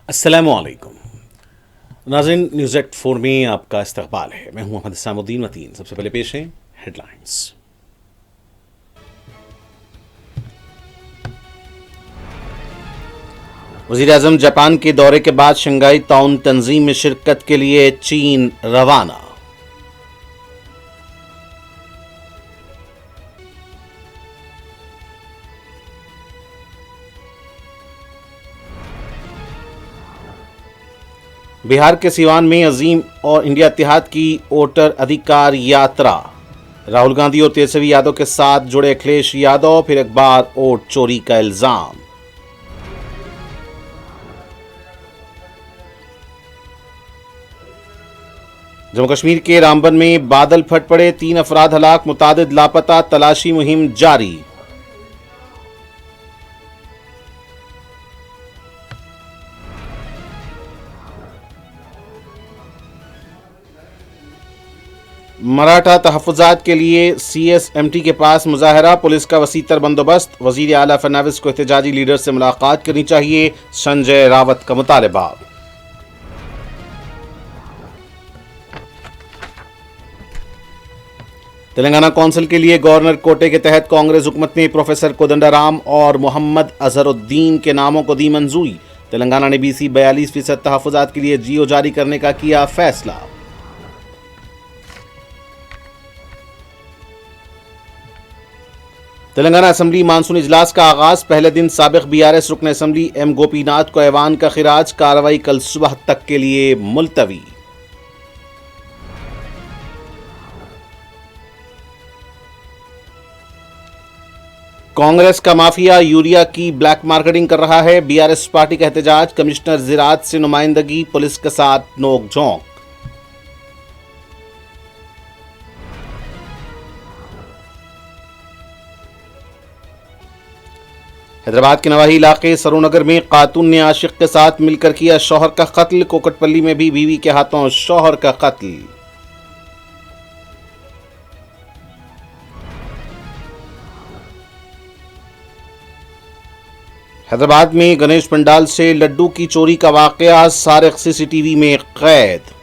अस्सलामुअलैकुम नाज़रीन, news eight 4 में आपका इस्तकबाल है। मैं हूं मोहम्मद इस्लामुद्दीन वतीन। सबसे पहले पेश हैं हेडलाइंस। वज़ीर आज़म जापान के दौरे के बाद शंघाई ताउन तंजीम में शिरकत के लिए चीन रवाना। बिहार के सिवान में अजीम और इंडिया इत्तेहाद की वोटर अधिकार यात्रा। राहुल गांधी और तेजस्वी यादव के साथ जुड़े अखिलेश यादव, फिर एक बार वोट चोरी का इल्जाम। जम्मू कश्मीर के रामबन में बादल फट पड़े, 3 अफराद हलाक, मुतादिद लापता, तलाशी मुहिम जारी। मराठा तहफ़्फ़ुज़ात के लिए CSMT के पास मुज़ाहरा, पुलिस का वसीतर बंदोबस्त। वज़ीर आला फडणवीस को एहतजाजी लीडर से मुलाकात करनी चाहिए, संजय रावत का मुतालबा। तेलंगाना कौंसिल के लिए गवर्नर कोटे के तहत कांग्रेस हुकूमत ने प्रोफेसर कोदंडाराम और मोहम्मद अजहरुद्दीन के नामों को दी मंजूरी। तेलंगाना ने BC 42% तहफ़्फ़ुज़ात के लिए GO जारी करने का किया फैसला। तेलंगाना असेंबली मानसून इजलास का आगाज, पहले दिन साबिक BRS रुकन असेंबली M गोपीनाथ को ऐवान का खिराज, कार्रवाई कल सुबह तक के लिए मुलतवी। कांग्रेस का माफिया यूरिया की ब्लैक मार्केटिंग कर रहा है, BRS पार्टी का एहतजाज, कमिश्नर ज़राअत से नुमाइंदगी, पुलिस के साथ नोक-झोंक। हैदराबाद के नवाही इलाके सरोनगर में खातून ने आशिक के साथ मिलकर किया शौहर का कत्ल। कोकटपल्ली में भी बीवी के हाथों शौहर का कत्ल। हैदराबाद में गणेश पंडाल से लड्डू की चोरी का वाकया, सारिक CCTV में कैद।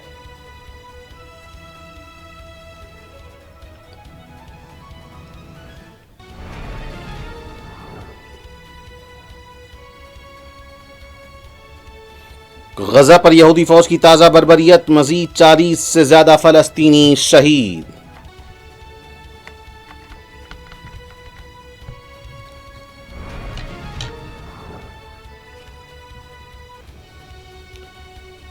गजा पर यहूदी फौज की ताजा बर्बरियत, मजीद 40 से ज्यादा फलस्तीनी शहीद।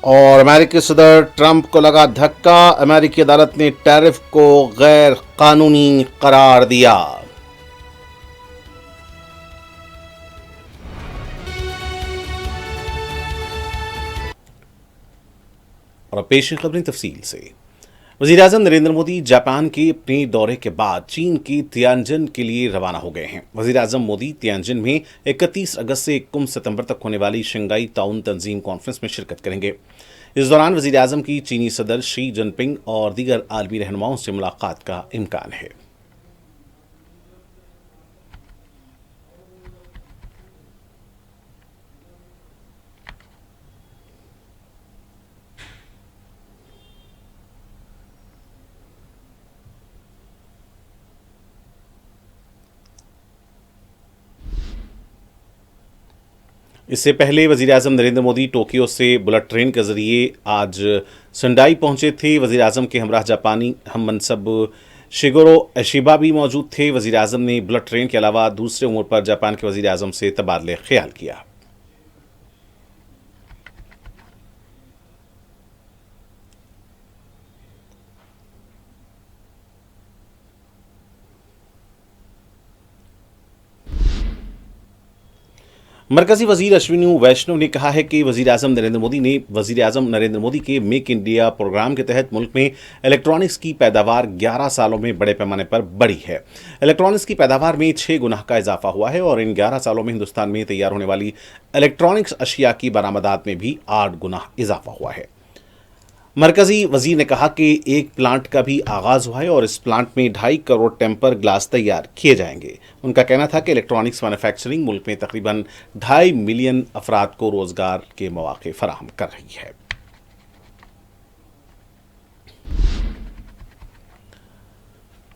और अमेरिकी सदर ट्रंप को लगा धक्का, अमेरिकी अदालत ने टैरिफ को गैर कानूनी करार दिया। और अब पेश है खबरें तफसील से। वज़ीर आज़म नरेंद्र मोदी जापान के अपने दौरे के बाद चीन के तियानजिन के लिए रवाना हो गए हैं। वज़ीर आज़म मोदी तियानजिन में 31 अगस्त से 21 सितंबर तक होने वाली शंघाई ताउन तंजीम कॉन्फ्रेंस में शिरकत करेंगे। इस दौरान वज़ीर आज़म की चीनी सदर शी जिनपिंग और दीगर आलमी रहनुमाओं से मुलाकात का इम्कान है। इससे पहले वज़ीर आज़म नरेंद्र मोदी टोक्यो से बुलेट ट्रेन के जरिए आज सेंडाई पहुंचे थे। वज़ीर आज़म के हमराह जापानी हम मनसब शिगेरो इशिबा भी मौजूद थे। वज़ीर आज़म ने बुलेट ट्रेन के अलावा दूसरे उमूर पर जापान के वज़ीर आज़म से तबादले ख्याल किया। मरकजी वजीर अश्विनी वैष्णव ने कहा है कि वज़ीर आज़म नरेंद्र मोदी के मेक इंडिया प्रोग्राम के तहत मुल्क में इलेक्ट्रॉनिक्स की पैदावार 11 सालों में बड़े पैमाने पर बढ़ी है। इलेक्ट्रॉनिक्स की पैदावार में 6 गुना का इजाफा हुआ है और इन 11 सालों में हिंदुस्तान में तैयार होने वाली इलेक्ट्रॉनिक्स अशिया की बरामदात में भी 8 गुना इजाफा हुआ है। मरकजी वजीर ने कहा कि एक प्लांट का भी आगाज हुआ है और इस प्लांट में 2.5 करोड़ टेम्पर ग्लास तैयार किए जाएंगे। उनका कहना था कि इलेक्ट्रॉनिक्स मैन्युफैक्चरिंग मुल्क में तकरीबन 2.5 मिलियन अफराद को रोजगार के मौके फराहम कर रही है।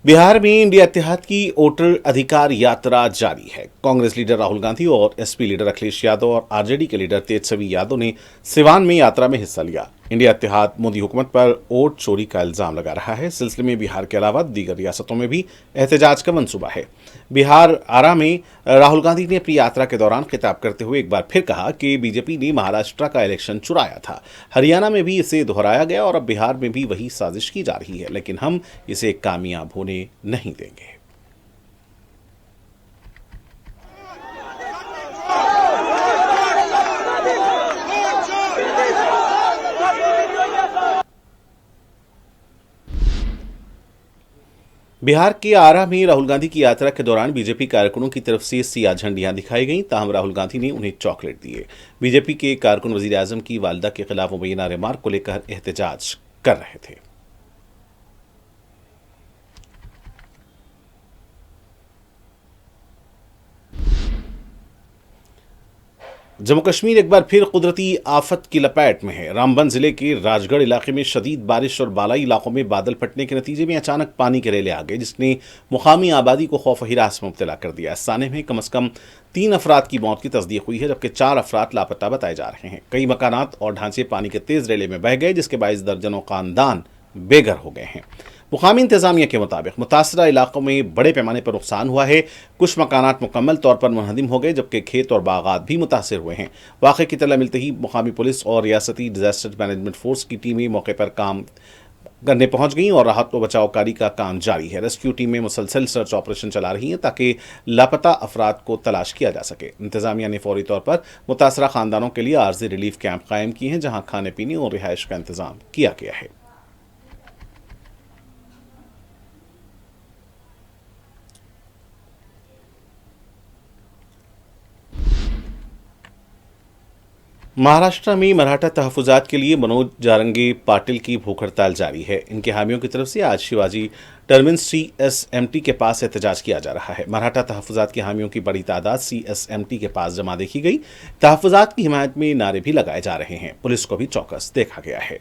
बिहार में इंडिया इत्तेहाद की वोटर अधिकार यात्रा जारी है। कांग्रेस लीडर राहुल गांधी और एसपी लीडर अखिलेश यादव और आरजेडी के लीडर तेजस्वी यादव ने सिवान में यात्रा में हिस्सा लिया। इंडिया इत्तेहाद मोदी हुकूमत पर वोट चोरी का इल्जाम लगा रहा है। इस सिलसिले में बिहार के अलावा दीगर रियासतों में भी एहतजाज का मंसूबा है। बिहार आरा में राहुल गांधी ने अपनी यात्रा के दौरान खिताब करते हुए एक बार फिर कहा कि बीजेपी ने महाराष्ट्र का इलेक्शन चुराया था। हरियाणा में भी इसे दोहराया गया और अब बिहार में भी वही साजिश की जा रही है, लेकिन हम इसे कामयाब होने नहीं देंगे। बिहार के आरा में राहुल गांधी की यात्रा के दौरान बीजेपी कार्यकुनों की तरफ से सिया झंडियां दिखाई गईं, ताहम राहुल गांधी ने उन्हें चॉकलेट दिए। बीजेपी के कारकुन वजीर आजम की वालिदा के खिलाफ मुबैना रिमार्क को लेकर एहतजाज कर रहे थे। जम्मू कश्मीर एक बार फिर कुदरती आफत की लपेट में है। रामबन जिले के राजगढ़ इलाके में शदीद बारिश और बालाई इलाकों में बादल फटने के नतीजे में अचानक पानी के रेले आ गए, जिसने मुकामी आबादी को खौफ हिरास में मुब्तला कर दिया। इस साने में कम से कम 3 अफराद की मौत की तस्दीक हुई है, जबकि 4 अफराद लापता बताए जा रहे हैं। कई मकानात और ढांचे पानी के तेज रेले में बह गए, जिसके बायस दर्जनों खानदान बेघर हो गए हैं। मुकामी इंतजामिया के मुताबिक मुतासरा इलाकों में बड़े पैमाने पर नुकसान हुआ है। कुछ मकानात मुकम्मल तौर पर मुनहदिम हो गए, जबकि खेत और बागात भी मुतासर हुए हैं। वाक़े की तला मिलते ही मुकामी पुलिस और रियासती डिजास्टर मैनेजमेंट फोर्स की टीमें मौके पर काम करने पहुंच गई और राहत व बचाव कार्य का काम जारी है। रेस्क्यू टीमें मुसलसल सर्च ऑपरेशन चला रही हैं ताकि लापता अफराद को तलाश किया जा सके। इंतजामिया ने फौरी तौर पर मुतासरा खानदानों के लिए आर्जी रिलीफ कैंप कायम किए हैं, जहां खाने पीने और रिहाइश का इंतजाम किया गया है। महाराष्ट्र में मराठा तहफ़्फ़ुज़ात के लिए मनोज जारंगी पाटिल की भूख हड़ताल जारी है। इनके हामियों की तरफ से आज शिवाजी टर्मिनस सीएसएमटी के पास एहतजाज किया जा रहा है। मराठा तहफ़्फ़ुज़ात के हामियों की बड़ी तादाद सीएसएमटी के पास जमा देखी गई। तहफ़्फ़ुज़ात की हिमायत में नारे भी लगाए जा रहे हैं। पुलिस को भी चौकस देखा गया है।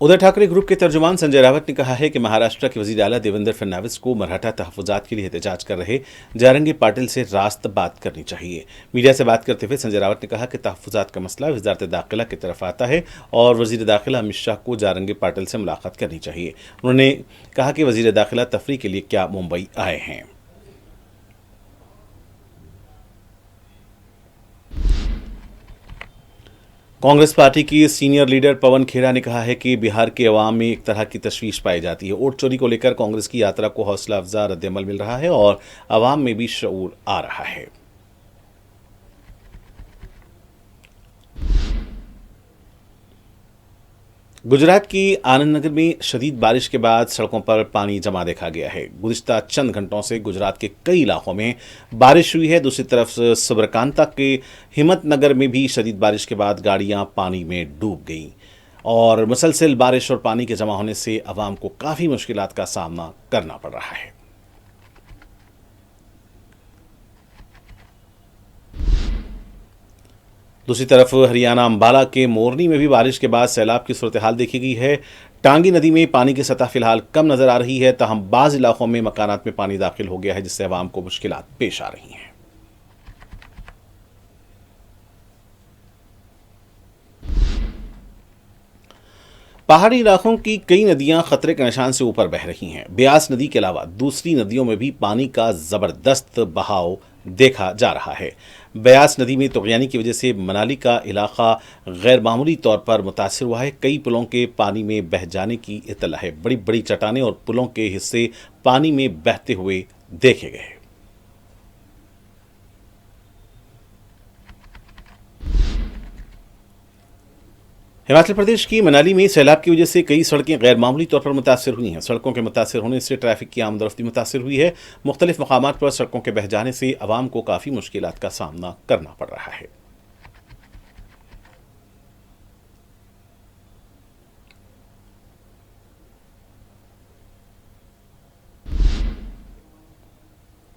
उद्धव ठाकरे ग्रुप के तर्जुमान संजय रावत ने कहा है कि महाराष्ट्र के वजीर आला देवेंद्र फडणवीस को मराठा तहफ़्फ़ुज़ात के लिए एहतजाज कर रहे जारंगी पाटिल से रास्त बात करनी चाहिए। मीडिया से बात करते हुए संजय रावत ने कहा कि तहफ़्फ़ुज़ात का मसला वज़ारत दाखिला की तरफ आता है और वज़ीर दाखिला अमित शाह को जारंगी पाटिल से मुलाकात करनी चाहिए। उन्होंने कहा कि वज़ीर दाखिला तफरीह के लिए क्या मुंबई आए हैं। कांग्रेस पार्टी की सीनियर लीडर पवन खेड़ा ने कहा है कि बिहार के अवाम में एक तरह की तशवीश पाई जाती है। वोट चोरी को लेकर कांग्रेस की यात्रा को हौसला अफजा रद्दअमल मिल रहा है और अवाम में भी शऊर आ रहा है। गुजरात की आनंद नगर में शदीद बारिश के बाद सड़कों पर पानी जमा देखा गया है। गुज़िश्ता चंद घंटों से गुजरात के कई इलाकों में बारिश हुई है। दूसरी तरफ सबरकांता के हिम्मत नगर में भी शदीद बारिश के बाद गाड़ियां पानी में डूब गईं और मुसलसल बारिश और पानी के जमा होने से आवाम को काफ़ी मुश्किलात का सामना करना पड़ रहा है। दूसरी तरफ हरियाणा अंबाला के मोरनी में भी बारिश के बाद सैलाब की सूरत हाल देखी गई है। टांगी नदी में पानी की सतह फिलहाल कम नजर आ रही है, ताहम बाज़ इलाकों में मकानात में पानी दाखिल हो गया है, जिससे आवाम को मुश्किलात पेश आ रही हैं। पहाड़ी इलाकों की कई नदियां खतरे के निशान से ऊपर बह रही हैं। ब्यास नदी के अलावा दूसरी नदियों में भी पानी का जबरदस्त बहाव देखा जा रहा है। ब्यास नदी में तुगयानी की वजह से मनाली का इलाका गैर मामूली तौर पर मुतासर हुआ है। कई पुलों के पानी में बह जाने की इत्तला है। बड़ी बड़ी चट्टानें और पुलों के हिस्से पानी में बहते हुए देखे गए। हिमाचल प्रदेश की मनाली में सैलाब की वजह से कई सड़कें गैर मामूली तौर पर मुतासर हुई हैं। सड़कों के मुतासर होने से ट्रैफिक की आमदरफ्ती मुतासर हुई है। मुख्तलिफ मकामात पर सड़कों के बह जाने से आवाम को काफ़ी मुश्किलात का सामना करना पड़ रहा है।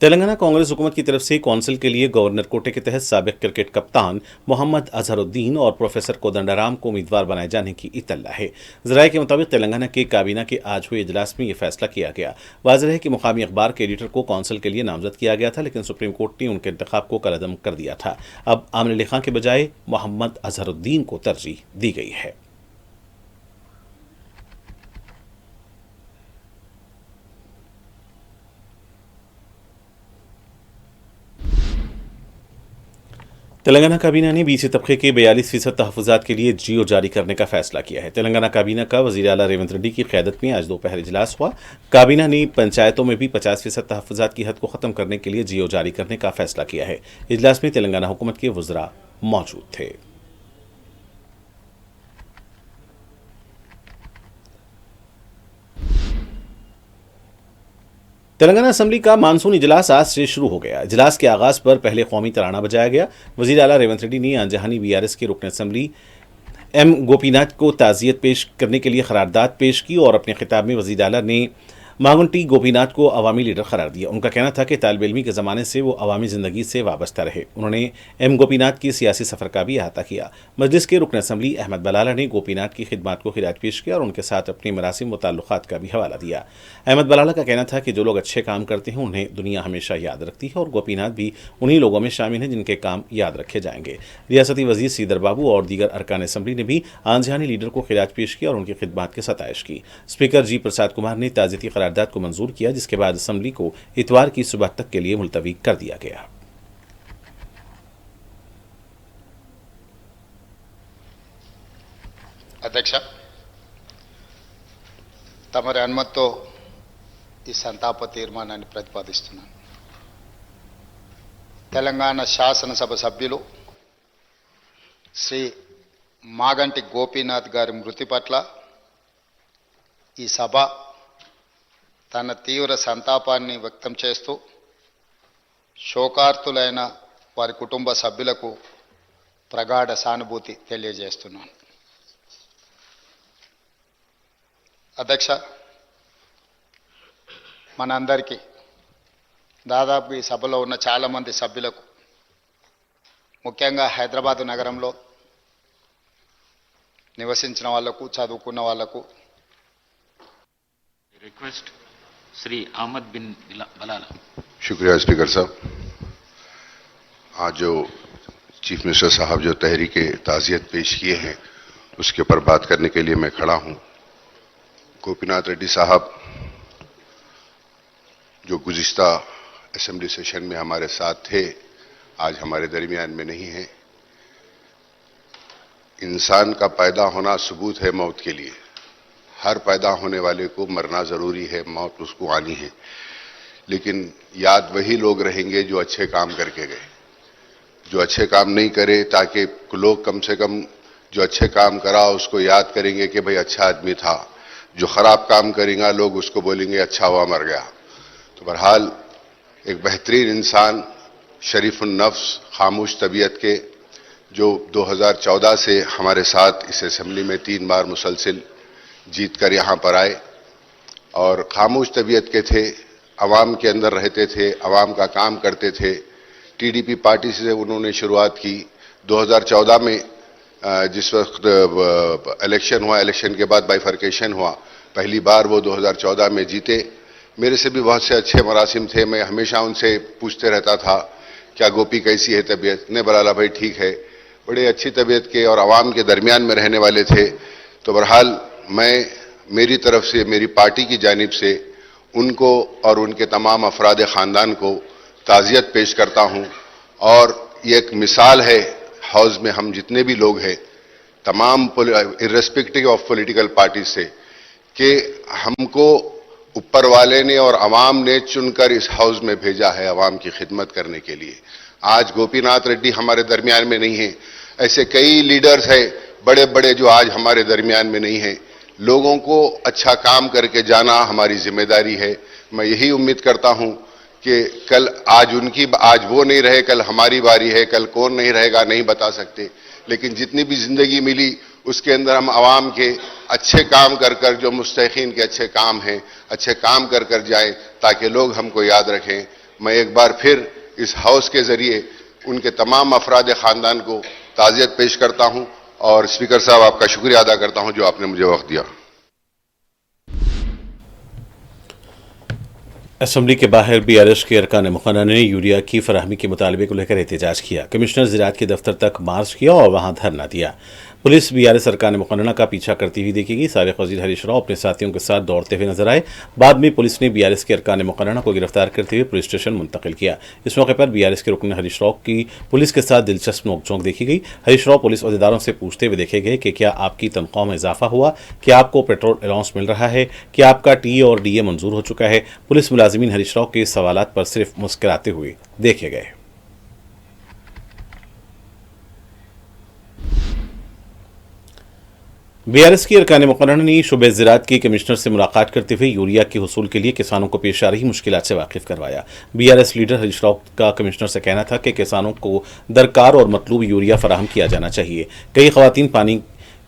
तेलंगाना कांग्रेस हुकूमत की तरफ से कौंसिल के लिए गवर्नर कोटे के तहत साबिक क्रिकेट कप्तान मोहम्मद अजहरुद्दीन और प्रोफेसर कोदंडाराम को उम्मीदवार बनाए जाने की इत्तला है। जराये के मुताबिक तेलंगाना के काबीना के आज हुए इजलास में यह फैसला किया गया। वाज़ेह है कि मुकामी अखबार के एडिटर को कौंसिल के लिए नामजद किया गया था, लेकिन सुप्रीम कोर्ट ने उनके इंतखाब को कलअदम कर दिया था। अब आमिर अली खां के बजाय मोहम्मद अजहरुद्दीन को तरजीह दी गई है। तेलंगाना काबीना ने बीसी तबके के 42% तहफ़्फ़ुज़ात के लिए जियो जारी करने का फैसला किया है। तेलंगाना काबीना का वज़ीर आला रेवंत रेड्डी की क़यादत में आज दोपहर इजलास हुआ। काबीना ने पंचायतों में भी 50% तहफ़्फ़ुज़ात की हद को ख़त्म करने के लिए जियो जारी करने का फैसला किया है। इजलास में तेलंगाना हुकूमत के वज़रा मौजूद थे। तेलंगाना असेंबली का मानसून इजलास आज से शुरू हो गया। इजलास के आगाज पर पहले कौमी तराना बजाया गया। वज़ीर आला रेवंत रेड्डी ने आंजहानी बीआरएस के रुकन असेंबली एम गोपीनाथ को ताज़ियत पेश करने के लिए करारदाद पेश की और अपने खिताब में वज़ीर आला ने मांगुंटी गोपीनाथ को अवामी लीडर करार दिया। उनका कहना था कि तालिब इल्मी के ज़माने से वो अवामी ज़िंदगी से वाबस्ता रहे। उन्होंने एम गोपीनाथ की सियासी सफ़र का भी अहाता किया। मजलिस के रुकन असम्बली अहमद बलाला ने गोपीनाथ की खिदमत को खिराज पेश किया और उनके साथ अपने मरासिम व ताल्लुकात का भी हवाला दिया। अहमद बलाला का कहना था कि जो लोग अच्छे काम करते हैं उन्हें दुनिया हमेशा याद रखती है और गोपीनाथ भी उन्हीं लोगों में शामिल हैं जिनके काम याद रखे जाएंगे। रियासती वज़ीर सीदर बाबू और दीगर अरकान असम्बली ने भी आंजहानी लीडर को खिराज पेश किया और उनकी खिदमत की सताइश की। स्पीकर जी प्रसाद कुमार ने ताज़ियती करारदाद को मंजूर किया, जिसके बाद असेंबली को इतवार की सुबह तक के लिए मुलतवी कर दिया गया। అధ్యక్ష, తమరి అనుమతితో ఈ సంతాప తీర్మానాన్ని ప్రతిపాదిస్తున్నాను. తెలంగాణ శాసనసభ సభ్యులు శ్రీ మాగంటి గోపీనాథ్ గారి మృతి పట్ల ఈ సభ తన తీవ్ర సంతాపాన్ని వ్యక్తం చేస్తూ శోకార్తులైన వారి కుటుంబ సభ్యులకు ప్రగాఢ సానుభూతి తెలియజేస్తున్నాను. అధ్యక్ష, మనందరికీ దాదాపు ఈ సభలో ఉన్న చాలామంది సభ్యులకు, ముఖ్యంగా హైదరాబాదు నగరంలో నివసించిన వాళ్లకు, చదువుకున్న వాళ్లకు रिक्वेस्ट श्री अहमद बिन बलाला। शुक्रिया स्पीकर साहब। आज जो चीफ मिनिस्टर साहब जो तहरीक ताज़ियत पेश किए हैं उसके ऊपर बात करने के लिए मैं खड़ा हूं। गोपीनाथ रेड्डी साहब जो गुज़िश्ता असेंबली सेशन में हमारे साथ थे, आज हमारे दरमियान में नहीं है। इंसान का पैदा होना सबूत है मौत के लिए। हर पैदा होने वाले को मरना जरूरी है, मौत उसको आनी है, लेकिन याद वही लोग रहेंगे जो अच्छे काम करके गए। जो अच्छे काम नहीं करे, ताकि लोग कम से कम जो अच्छे काम करा उसको याद करेंगे कि भाई अच्छा आदमी था। जो खराब काम करेगा लोग उसको बोलेंगे अच्छा हुआ मर गया। तो बहरहाल एक बेहतरीन इंसान, शरीफ नफ्स, खामोश तबीयत के, जो 2014 से हमारे साथ इस असेंबली में 3 बार मुसलसिल जीत कर यहाँ पर आए और खामोश तबीयत के थे, अवाम के अंदर रहते थे, अवाम का काम करते थे। टीडीपी पार्टी से उन्होंने शुरुआत की। 2014 में जिस वक्त इलेक्शन हुआ, इलेक्शन के बाद बाइफर्केशन हुआ, पहली बार वो 2014 में जीते। मेरे से भी बहुत से अच्छे मरासिम थे। मैं हमेशा उनसे पूछते रहता था क्या गोपी कैसी है तबीयत, ने बराला भाई ठीक है। बड़े अच्छी तबीयत के और अवाम के दरमियान में रहने वाले थे। तो बहरहाल मैं मेरी तरफ से, मेरी पार्टी की जानिब से उनको और उनके तमाम अफराद ख़ानदान को ताज़ियत पेश करता हूं। और ये एक मिसाल है, हाउस में हम जितने भी लोग हैं, तमाम इर्रेस्पेक्टिव ऑफ पॉलिटिकल पार्टी से, कि हमको ऊपर वाले ने और अवाम ने चुनकर इस हाउस में भेजा है अवाम की खिदमत करने के लिए। आज गोपीनाथ रेड्डी हमारे दरमियान में नहीं है। ऐसे कई लीडर्स हैं बड़े बड़े जो आज हमारे दरमियान में नहीं हैं, लोगों को अच्छा काम करके जाना हमारी जिम्मेदारी है। मैं यही उम्मीद करता हूं कि कल आज वो नहीं रहे, कल हमारी बारी है, कल कौन नहीं रहेगा नहीं बता सकते, लेकिन जितनी भी जिंदगी मिली उसके अंदर हम आवाम के अच्छे काम कर कर, जो मुस्तहिकीन के अच्छे काम हैं, अच्छे काम कर कर जाएं ताकि लोग हमको याद रखें। मैं एक बार फिर इस हाउस के जरिए उनके तमाम अफराद खानदान को ताज़ियत पेश करता हूं और स्पीकर साहब आपका शुक्रिया अदा करता हूं जो आपने मुझे वक्त दिया। असेंबली के बाहर बीआरएस के अरकान मुक़र्रर ने यूरिया की फराहमी के मुतालबे को लेकर एहतजाज किया। कमिश्नर ज़राअत के दफ्तर तक मार्च किया और वहां धरना दिया। पुलिस बीआरएस अरकान मुक़र्रर का पीछा करती हुई देखी गई। साबिक़ वज़ीर हरीश राव अपने साथियों के साथ दौड़ते हुए नजर आए। बाद में पुलिस ने बीआरएस के अरकान मुक़र्रर को गिरफ्तार करते हुए पुलिस स्टेशन मुंतकिल किया। इस मौके पर बीआरएस के रुकन हरीश राव की पुलिस के साथ दिलचस्प नोकझोंक देखी गई। हरीश राव पुलिस अहदेदारों से पूछते हुए देखे गए कि क्या आपकी तनख्वाह में इजाफा हुआ, क्या आपको पेट्रोल अलाउंस मिल रहा है, क्या आपका टी और डीए मंजूर हो चुका है। पुलिस मुलाजिमीन हरीश राव के सवालात पर सिर्फ मुस्कुराते हुए देखे गए। बीआरएस की अरकान मुक़र्रर ने शोबे ज़राअत के कमिश्नर से मुलाकात करते हुए यूरिया के हुसूल के लिए किसानों को पेश आ रही मुश्किलात से वाकिफ करवाया। बीआरएस लीडर हरीश राव का कमिश्नर से कहना था कि किसानों को दरकार और मतलूब यूरिया फराहम किया जाना चाहिए। कई ख़वातीन पानी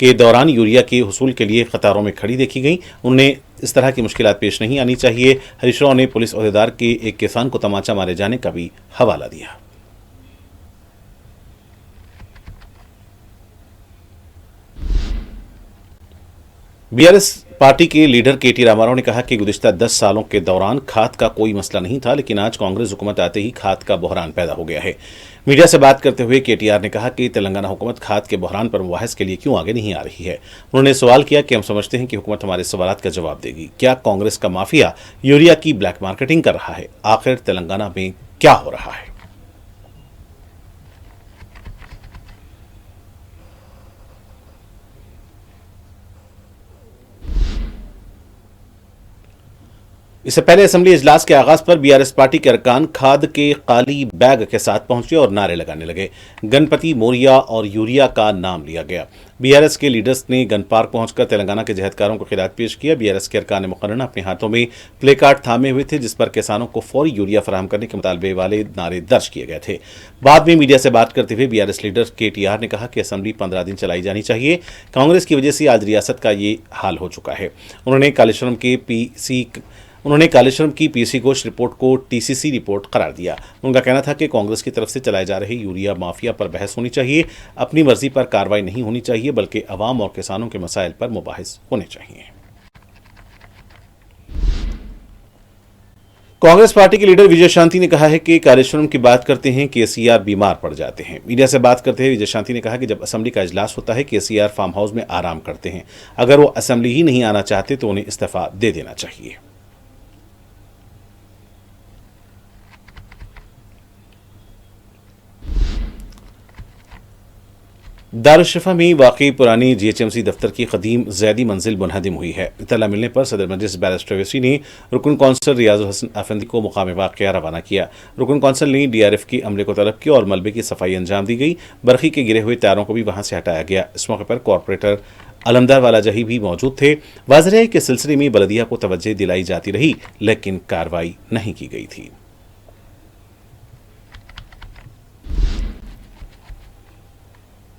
के दौरान यूरिया के हुसूल के लिए कतारों में खड़ी देखी गई। उन्हें इस तरह की मुश्किलात पेश नहीं आनी चाहिए। हरीश राव ने पुलिस अहदेदार के एक किसान को तमाचा मारे जाने का भी हवाला दिया। बीआरएस पार्टी के लीडर केटी रामाराव ने कहा कि गुज़िश्ता 10 सालों के दौरान खाद का कोई मसला नहीं था, लेकिन आज कांग्रेस हुकूमत आते ही खाद का बहरान पैदा हो गया है। मीडिया से बात करते हुए केटीआर ने कहा कि तेलंगाना हुकूमत खाद के बहरान पर मुबाहिस के लिए क्यों आगे नहीं आ रही है। उन्होंने सवाल किया कि हम समझते हैं कि हुकूमत हमारे सवालात का जवाब देगी। क्या कांग्रेस का माफिया यूरिया की ब्लैक मार्केटिंग कर रहा है? आखिर तेलंगाना में क्या हो रहा है? इससे पहले असेंबली इजलास के आगाज पर बीआरएस पार्टी के अरकान खाद के काली बैग के साथ पहुंचे और नारे लगाने लगे। गणपति मोरिया और यूरिया का नाम लिया गया। बीआरएस के लीडर्स ने गन पार्क पहुंचकर तेलंगाना के जहदकारों को खिरात पेश किया। बीआरएस के अरकान मुक़र्रर अपने हाथों में प्ले कार्ड थामे हुए थे, जिस पर किसानों को फौरी यूरिया फराहम करने के मुतालबे वाले नारे दर्ज किए गए थे। बाद में मीडिया से बात करते हुए बीआरएस लीडर केटीआर ने कहा कि असेंबली 15 दिन चलाई जानी चाहिए। कांग्रेस की वजह से आज रियासत का ये हाल हो चुका है। उन्होंने कालेश्वरम की पीसी घोष रिपोर्ट को टीसीसी रिपोर्ट करार दिया। उनका कहना था कि कांग्रेस की तरफ से चलाए जा रहे यूरिया माफिया पर बहस होनी चाहिए। अपनी मर्जी पर कार्रवाई नहीं होनी चाहिए, बल्कि अवाम और किसानों के मसाइल पर मुबाहिस होने चाहिए। कांग्रेस पार्टी के लीडर विजय शांति ने कहा है कि कालेश्वरम की बात करते हैं, केसीआर बीमार पड़ जाते हैं। मीडिया से बात करते हुए विजय शांति ने कहा कि जब असेंबली का इजलास होता है, केसीआर फार्म हाउस में आराम करते हैं। अगर वो असेंबली ही नहीं आना चाहते तो उन्हें इस्तीफा दे देना चाहिए। दारुश्शफ़ा में वाक़ई पुरानी जीएचएमसी दफ्तर की कदीम ज़ैदी मंजिल मुनहदिम हुई है। इत्तला मिलने पर सदर मजलिस बैरिस्टर ओवैसी ने रुकन कौंसल रियाजुल हसन अफंदी को मुकाम वाक़या रवाना किया। रुकन कौंसल ने डीआरएफ की अमले को तलब किया और मलबे की सफाई अंजाम दी गई। बरखी के गिरे हुए तारों को भी वहां से हटाया गया। इस मौके पर कॉरपोरेटर अलमदार वाला जही भी मौजूद थे। वाज़ेह है कि सिलसिले में बलदिया को तवज्जो दिलाई जाती रही, लेकिन कार्रवाई नहीं की गई थी।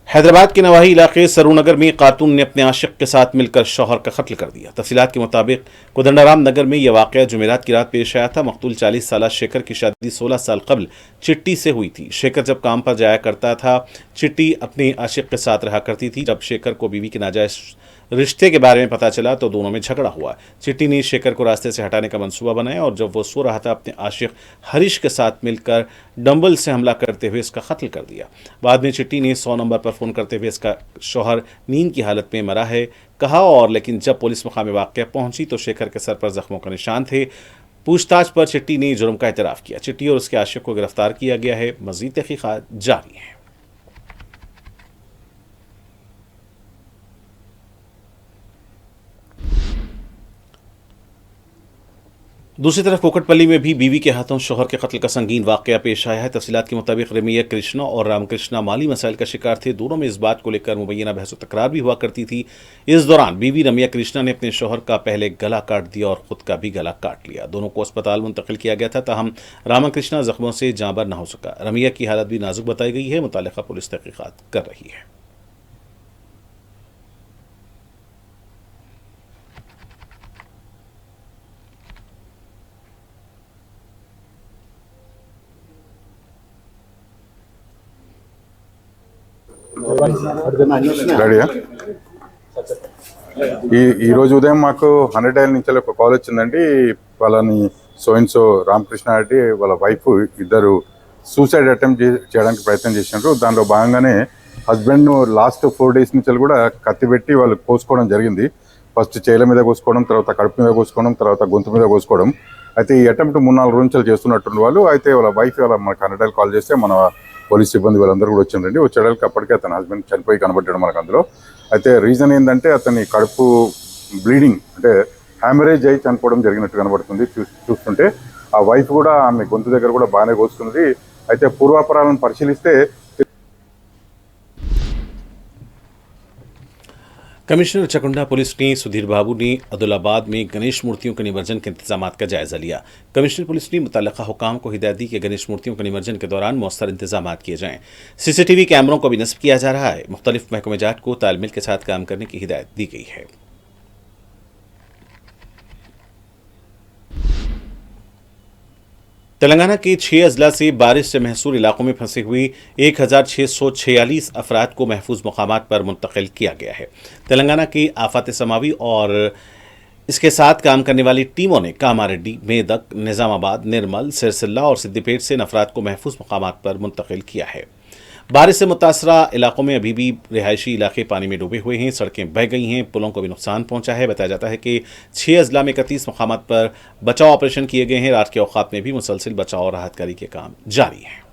हैदराबाद के नवाही इलाके सरूनगर में खातून ने अपने आशिक के साथ मिलकर शौहर का कत्ल कर दिया। तफसीलात के मुताबिक कोदंडाराम नगर में यह वाकया जुमेरात की रात पेश आया था। मकतूल 40 साल शेखर की शादी 16 साल कबल चिट्टी से हुई थी। शेखर जब काम पर जाया करता था, चिट्टी अपने आशिक के साथ रहा करती थी। जब शेखर को बीवी के नाजायज रिश्ते के बारे में पता चला तो दोनों में झगड़ा हुआ। चिट्टी ने शेखर को रास्ते से हटाने का मंसूबा बनाया और जब वो सो रहा था, अपने आशिक हरीश के साथ मिलकर डंबल से हमला करते हुए इसका कत्ल कर दिया। बाद में चिट्टी ने 100 नंबर पर फ़ोन करते हुए इसका शौहर नींद की हालत में मरा है कहा और लेकिन जब पुलिस मकाम वाक़या पहुंची तो शेखर के सर पर जख्मों का निशान थे। पूछताछ पर चिट्टी ने जुर्म का एतराफ़ किया। चिट्टी और उसके आशिक को गिरफ्तार किया गया है। मज़ीद तहक़ीक़ात जारी है। दूसरी तरफ कोकटपल्ली में भी बीवी के हाथों शौहर के कत्ल का संगीन वाकया पेश आया है। तफसीलात के मुताबिक रमिया कृष्णा और रामकृष्णा माली मसाइल का शिकार थे। दोनों में इस बात को लेकर मुबैना बहस तकरार भी हुआ करती थी। इस दौरान बीवी रमिया कृष्णा ने अपने शौहर का पहले गला काट दिया और खुद का भी गला काट लिया। दोनों को अस्पताल मुंतकिल किया गया था, ताहम रामकृष्णा जख्मों से जांबर न हो सका। रमिया की हालत भी नाजुक बताई गई है। मुतल्लिका पुलिस तहकीकात कर रही है। రెడీయా ఈరోజు ఉదయం మాకు 100 డైల్ నుంచి ఒక కాల్ వచ్చిందండి. వాళ్ళని సో రామకృష్ణ రెడ్డి వాళ్ళ వైఫ్ ఇద్దరు సూసైడ్ అటెంప్ట్ చేయడానికి ప్రయత్నం చేసినారు. దానిలో భాగంగానే హస్బెండ్ లాస్ట్ 4 days నుంచి కూడా కత్తి పెట్టి వాళ్ళు కోసుకోవడం జరిగింది. ఫస్ట్ చేల మీద కోసుకోవడం, తర్వాత కడుపు మీద కోసుకోవడం, తర్వాత గొంతు మీద కోసుకోవడం. అయితే ఈ అటెంప్ట్ 3-4 రోజుల నుంచి చేస్తున్నట్టు వాళ్ళు. అయితే వాళ్ళ వైఫ్ వాళ్ళ మనకు 100 డైల్ కాల్ చేస్తే మన పోలీస్ సిబ్బంది వాళ్ళందరూ కూడా వచ్చిందండి. వచ్చేడానికి అప్పటికే అతని హస్బెండ్ చనిపోయి కనబడ్డాడు మనకు అందులో. అయితే రీజన్ ఏంటంటే అతని కడుపు బ్లీడింగ్ అంటే హ్యామరేజ్ అయి చనిపోవడం జరిగినట్టు కనబడుతుంది. చూస్తుంటే ఆ వైఫ్ కూడా ఆమె గొంతు దగ్గర కూడా బాగానే కోస్తుంది. అయితే పూర్వాపరాలను పరిశీలిస్తే कमिश्नर चकुंडा पुलिस ने सुधीर बाबू ने अदुलाबाद में गणेश मूर्तियों के निमज्जन के इंतजाम का जायजा लिया। कमिश्नर पुलिस ने मुतल्लिका हुकाम को हिदायत दी कि गणेश मूर्तियों के निमज्जन के दौरान मौसर इंतजाम किए जाएं। सीसीटीवी कैमरों को भी नस्ब किया जा रहा है। मुख्तलिफ महकमे जात को तालमेल के साथ काम करने की हिदायत दी गई है। तेलंगाना के 6 अजला से बारिश से महसूर इलाकों में फंसे हुए 1646 अफराद को महफूज मकामात पर मुंतकिल किया गया है। तेलंगाना के आफात समावी और इसके साथ काम करने वाली टीमों ने कामारेड्डी, मेदक, निजामाबाद, निर्मल, सिरसिल्ला और सिद्दीपेट से अफराद को महफूज मकामात पर मुंतकिल किया है। बारिश से मुतासरा इलाकों में अभी भी रिहायशी इलाके पानी में डूबे हुए हैं। सड़कें बह गई हैं, पुलों को भी नुकसान पहुंचा है। बताया जाता है कि 6 अजला में 31 मकामात पर बचाव ऑपरेशन किए गए हैं। रात के औकात में भी मुसलसिल बचाव और राहतकारी के काम जारी हैं।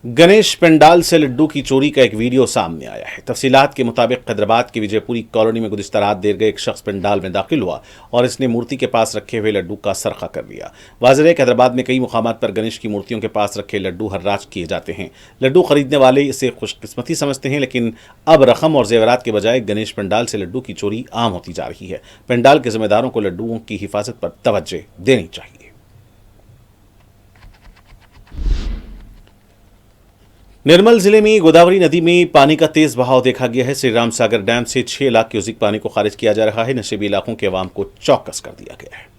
गणेश पंडाल से लड्डू की चोरी का एक वीडियो सामने आया है। तफसीलात के मुताबिक हैदराबाद की विजयपुरी कॉलोनी में गुज़िश्ता रात देर गए एक शख्स पंडाल में दाखिल हुआ और इसने मूर्ति के पास रखे हुए लड्डू का सरखा कर लिया। वाज़ेह है कि हैदराबाद में कई मुकामात पर गणेश की मूर्तियों के पास रखे लड्डू हर्राज किए जाते हैं। लड्डू खरीदने वाले इसे खुशकिस्मती समझते हैं, लेकिन अब रकम और जेवरात के बजाय गणेश पंडाल से लड्डू की चोरी आम होती जा रही है। पंडाल के जिम्मेदारों को लड्डुओं की हिफाजत पर तवज्जो देनी चाहिए। निर्मल जिले में गोदावरी नदी में पानी का तेज बहाव देखा गया है। श्री राम सागर डैम से 6 लाख क्यूसिक पानी को खारिज किया जा रहा है। नशीबी इलाकों के अवाम को चौकस कर दिया गया है।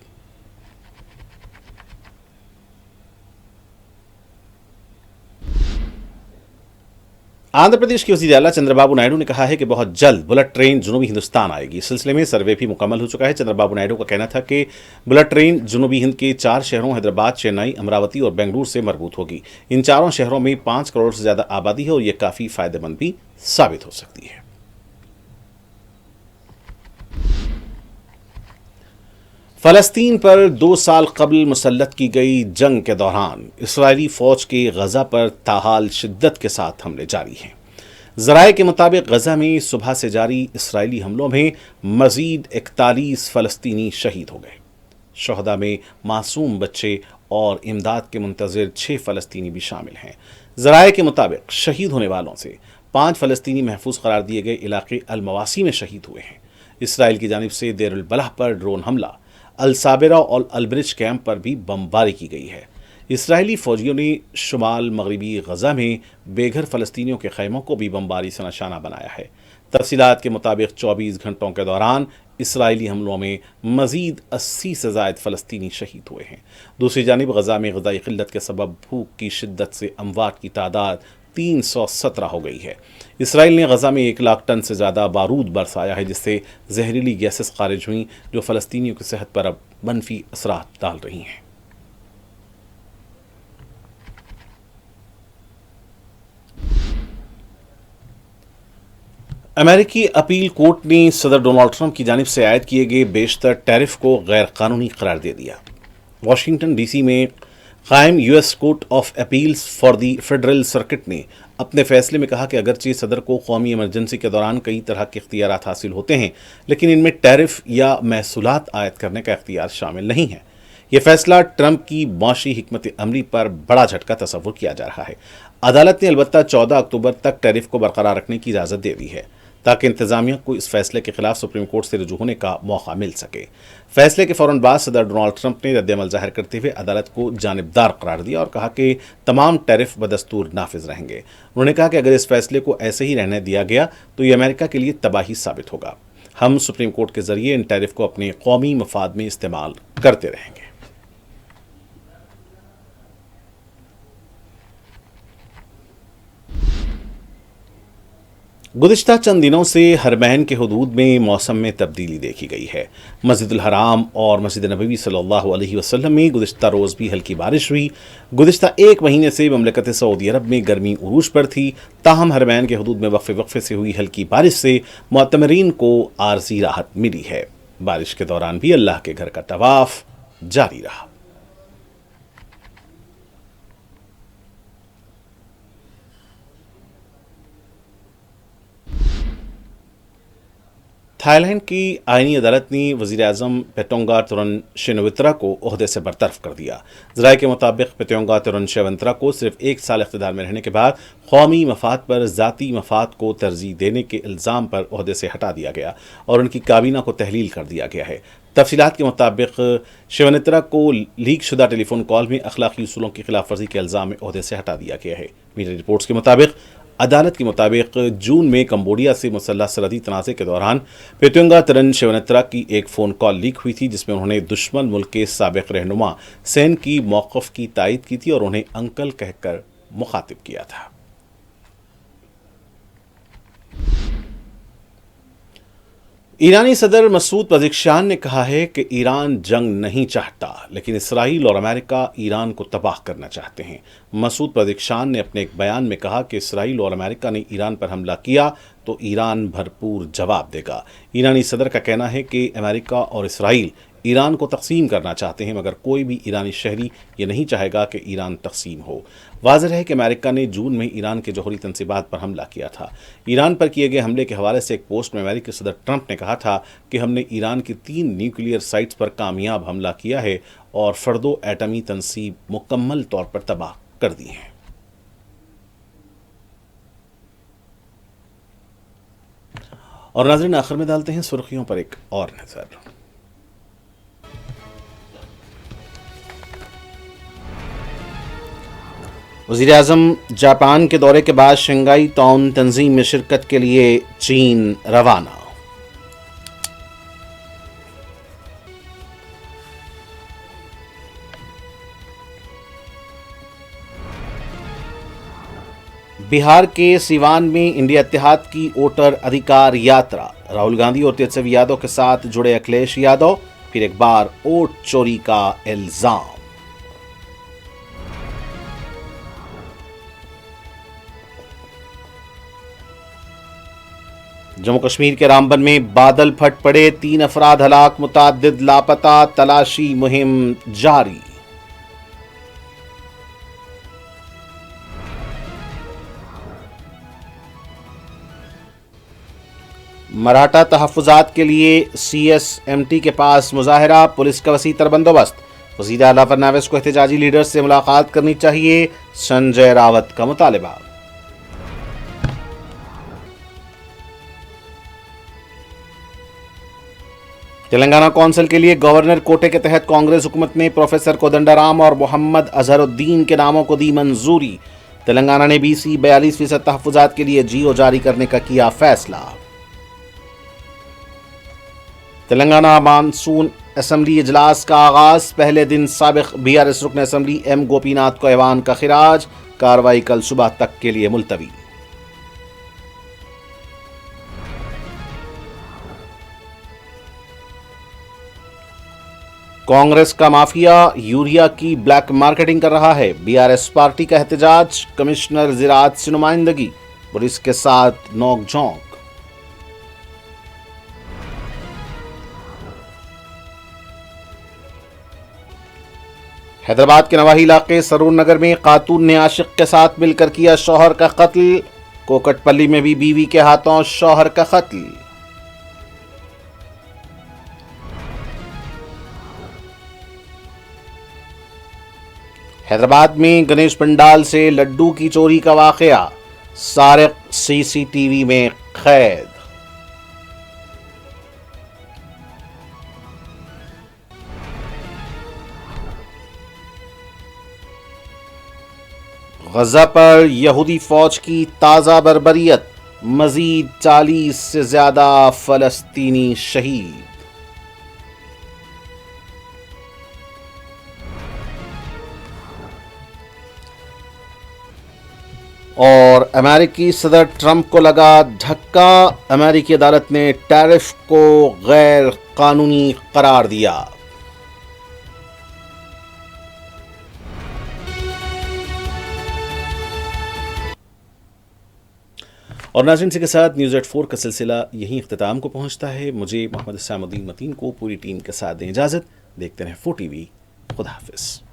आंध्र प्रदेश के वज़ीर आला चंद्रबाबू नायडू ने कहा है कि बहुत जल्द बुलेट ट्रेन जुनूबी हिंदुस्तान आएगी। इस सिलसिले में सर्वे भी मुकम्मल हो चुका है। चंद्रबाबू नायडू का कहना था कि बुलेट ट्रेन जुनूबी हिंद के 4 शहरों हैदराबाद, चेन्नई, अमरावती और बेंगलुरु से मरबूत होगी। इन चारों शहरों में 5 करोड़ से ज्यादा आबादी है और यह काफी फायदेमंद भी साबित हो सकती है। फलस्तीन पर 2 साल कबल मुसल्लत की गई जंग के दौरान इसराइली फौज के गजा पर ताहाल शिद्दत के साथ हमले जारी हैं। ज़राए के मुताबिक गजा में सुबह से जारी इसराइली हमलों में मजीद 41 फलस्तीनी शहीद हो गए। शहदा में मासूम बच्चे और इमदाद के मुंतज़िर 6 फलस्तीनी भी शामिल हैं। ज़राए के मुताबिक शहीद होने वालों से 5 फलस्तीनी महफूज करार दिए गए इलाके अल-मवासी में शहीद हुए हैं। इसराइल की जानिब से देर अल बलह पर ड्रोन हमला, अल साबिरा और अलब्रिज कैंप पर भी बमबारी की गई है। इसराइली फौजियों ने शुमाल मगरबी गजा में बेघर फ़लस्तीनियों के खैमों को भी बमबारी से निशाना बनाया है। तफसीलात के मुताबिक 24 घंटों के दौरान इसराइली हमलों में मजीद 80 से ज़ायद फ़लस्तीनी शहीद हुए हैं। दूसरी जानिब गजा में ग़िज़ाई क़िल्लत के सबब भूख की शिद्दत से अमवात की तादाद 317 हो गई है। इसराइल ने गजा में 1 लाख टन से ज़्यादा बारूद बरसाया है, जिससे जहरीली गैसेस खारिज हुई जो फ़लस्तीनियों की सेहत पर अब मनफी असरात डाल रही हैं। अमेरिकी अपील कोर्ट ने सदर डोनाल्ड ट्रंप की जानिब से आयद किए गए बेशतर टैरिफ को गैर कानूनी करार दे दिया। वाशिंगटन डीसी में कायम US court of appeals for the federal circuit ने अपने फैसले में कहा कि अगरचे सदर को कौमी इमरजेंसी के दौरान कई तरह के इख्तियारात हासिल होते हैं, लेकिन इनमें टैरिफ या महसूलात आयद करने का इख्तियार शामिल नहीं है। यह फैसला ट्रंप की मौशी हिकमत अमली पर बड़ा झटका तस्वुर किया जा रहा है। अदालत ने अलबत्ता 14 अक्टूबर तक टैरिफ को बरकरार रखने की इजाज़त दे दी है ताकि इंतजामिया को इस फैसले के खिलाफ सुप्रीम कोर्ट से रुजू होने का मौका मिल सके। फैसले के फौरन बाद सदर डोनाल्ड ट्रंप ने रद्द-ए-अमल जाहिर करते हुए अदालत को जानिबदार करार दिया और कहा कि तमाम टैरिफ बदस्तूर नाफिज रहेंगे। उन्होंने कहा कि अगर इस फैसले को ऐसे ही रहने दिया गया तो ये अमेरिका के लिए तबाही साबित होगा। हम सुप्रीम कोर्ट के जरिए इन टैरिफ को अपने कौमी मफाद में इस्तेमाल करते रहेंगे। गुज़िश्ता चंद दिनों से हरमैन के हुदूद में मौसम में तब्दीली देखी गई है। मस्जिदुल हराम और मस्जिद नबवी सल्लल्लाहु अलैहि वसल्लम में गुज़िश्ता रोज़ भी हल्की बारिश हुई। गुज़िश्ता एक महीने से ममलकत सऊदी अरब में गर्मी उरूज पर थी, ताहम हरमैन के हुदूद में वक्फे से हुई हल्की बारिश से मुअतमरीन को आरजी राहत मिली है। बारिश के दौरान भी अल्लाह के घर का तवाफ जारी रहा। थाईलैंड की आईनी अदालत ने वज़ीर-ए-आज़म पेटोंगा तरुण शिनवित्रा को ओहदे से बरतरफ कर दिया। ज़राए के मुताबिक पेटोंगा तरुण शिनवित्रा को सिर्फ 1 साल इख्तिदार में रहने के बाद कौमी मफाद पर ज़ाती मफाद को तरजीह देने के इल्ज़ाम पर ओहदे से हटा दिया गया और उनकी काबीना को तहलील कर दिया गया है। तफसीलात के मुताबिक शिवनेत्रा को लीक शुदा टेलीफोन कॉल में अखलाकी उसूलों की खिलाफ वर्जी के इल्ज़ाम में ओहदे से हटा दिया गया है। मीडिया रिपोर्ट्स के मुताबिक अदालत के मुताबिक जून में कंबोडिया से मुसल्लह सरहदी तनाज़े के दौरान पेटोंगा तरुण शिवनेत्रा की एक फ़ोन कॉल लीक हुई थी, जिसमें उन्होंने दुश्मन मुल्क के साबिक़ रहनुमा सेन की मौक़िफ़ की तायद की थी और उन्हें अंकल कहकर मुखातिब किया था। ईरानी सदर मसूद पज़ेश्कियान ने कहा है कि ईरान जंग नहीं चाहता, लेकिन इसराइल और अमेरिका ईरान को तबाह करना चाहते हैं। मसूद पज़ेश्कियान ने अपने एक बयान में कहा कि इसराइल और अमेरिका ने ईरान पर हमला किया तो ईरान भरपूर जवाब देगा। ईरानी सदर का कहना है कि अमेरिका और इसराइल ईरान को तकसीम करना चाहते हैं, मगर कोई भी ईरानी शहरी ये नहीं चाहेगा कि ईरान तकसीम हो। वाज़ेह है कि अमेरिका ने जून में ईरान के जौहरी तंसीबात पर हमला किया था। ईरान पर किए गए हमले के हवाले से एक पोस्ट में अमेरिकी सदर ट्रंप ने कहा था कि हमने ईरान की 3 न्यूक्लियर साइट्स पर कामयाब हमला किया है और फर्दो एटमी तंसीब मुकम्मल तौर पर तबाह कर दी है। और नाज़रीन, आखिर में डालते हैं सुर्खियों पर एक और नजर। वज़ीर-ए-आज़म जापान के दौरे के बाद शंघाई ताउन तंजीम में शिरकत के लिए चीन रवाना। बिहार के सिवान में इंडिया इत्तेहाद की वोटर अधिकार यात्रा। राहुल गांधी और तेजस्वी यादव के साथ जुड़े अखिलेश यादव, फिर एक बार वोट चोरी का इल्जाम। जम्मू कश्मीर के रामबन में बादल फट पड़े, 3 अफराद हलाक, मुताद्दिद लापता, तलाशी मुहिम जारी। मराठा तहफ़्फ़ुज़ात के लिए CSMT के पास मुज़ाहिरा, पुलिस का वसीतर बंदोबस्त। वज़ीर आला फडणवीस को एहतजाजी लीडर्स से मुलाकात करनी चाहिए, संजय रावत का मुतालिबा। तेलंगाना कौंसिल के लिए गवर्नर कोटे के तहत कांग्रेस हुकूमत ने प्रोफेसर कोदंडाराम और मोहम्मद अजहरुद्दीन के नामों को दी मंजूरी। तेलंगाना ने BC 42% तहफ़्फ़ुज़ात के लिए GO जारी करने का किया फैसला। तेलंगाना मानसून असेंबली इजलास का आगाज, पहले दिन साबिक़ BRS रुकन असेंबली M गोपीनाथ को ऐवान का खिराज, कार्रवाई कल सुबह तक के लिए मुलतवी। कांग्रेस का माफिया यूरिया की ब्लैक मार्केटिंग कर रहा है, BRS पार्टी का एहतजाज, कमिश्नर ज़राअत से नुमाइंदगी, पुलिस के साथ नोक-झोंक। हैदराबाद के नवाही इलाके सरूर नगर में खातून ने आशिक के साथ मिलकर किया शौहर का कत्ल। कोकटपल्ली में भी बीवी के हाथों शौहर का कत्ल। हैदराबाद में गणेश पंडाल से लड्डू की चोरी का वाकया, सारिक सीसीटीवी में कैद। गजा पर यहूदी फौज की ताजा बर्बरियत, मजीद 40 से ज्यादा फलस्तीनी शहीद। और अमेरिकी सदर ट्रंप को लगा धक्का, अमेरिकी अदालत ने टैरिफ को गैर कानूनी करार दिया। और नाज़रीन के साथ न्यूज़ एट 4 का सिलसिला यहीं इख्तिताम को पहुंचता है। मुझे मोहम्मद इस्लामुद्दीन मतीन को पूरी टीम के साथ दें इजाज़त। देखते रहें 4 TV। खुदा हाफिज़।